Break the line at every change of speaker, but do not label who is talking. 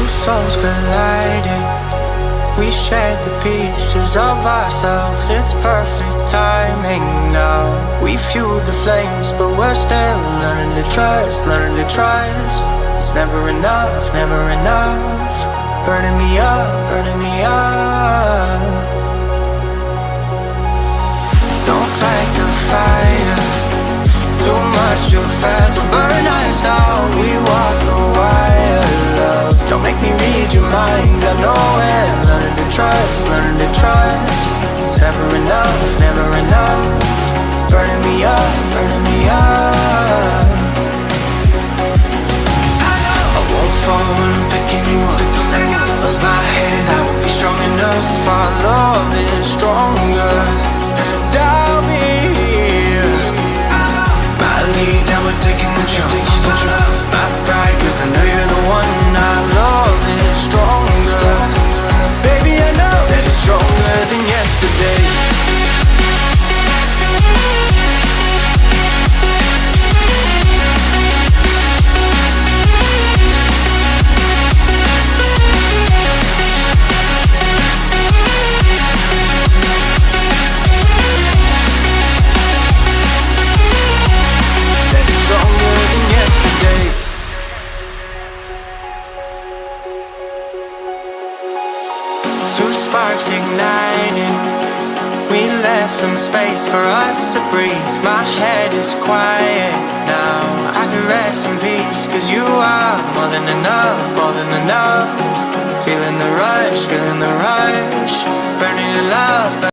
Two souls colliding, we shared the pieces of ourselves. It's perfect timing now. We fueled the flames, but we're still learning to trust, learning to trust. It's never enough, never enough. Burning me up, burning me up. Don't fight the fire, too much too fast will burn us out. We walk the wire, love. Don't make me read your mind, I know it. Learning to trust, learning to trust. It's never enough, it's never enough. Burning me up, burning me up. I won't fall when I'm picking you up. Of my hand, I won't be strong enough. Our love is stronger, and I'll be here. My lead, now we're taking the jump. My pride, cause I know you're the one. Our love is stronger. Baby, I know that it's stronger than yesterday. Two sparks igniting, we left some space for us to breathe. My head is quiet now, I can rest in peace. Cause you are more than enough, more than enough. Feeling the rush, burning your love.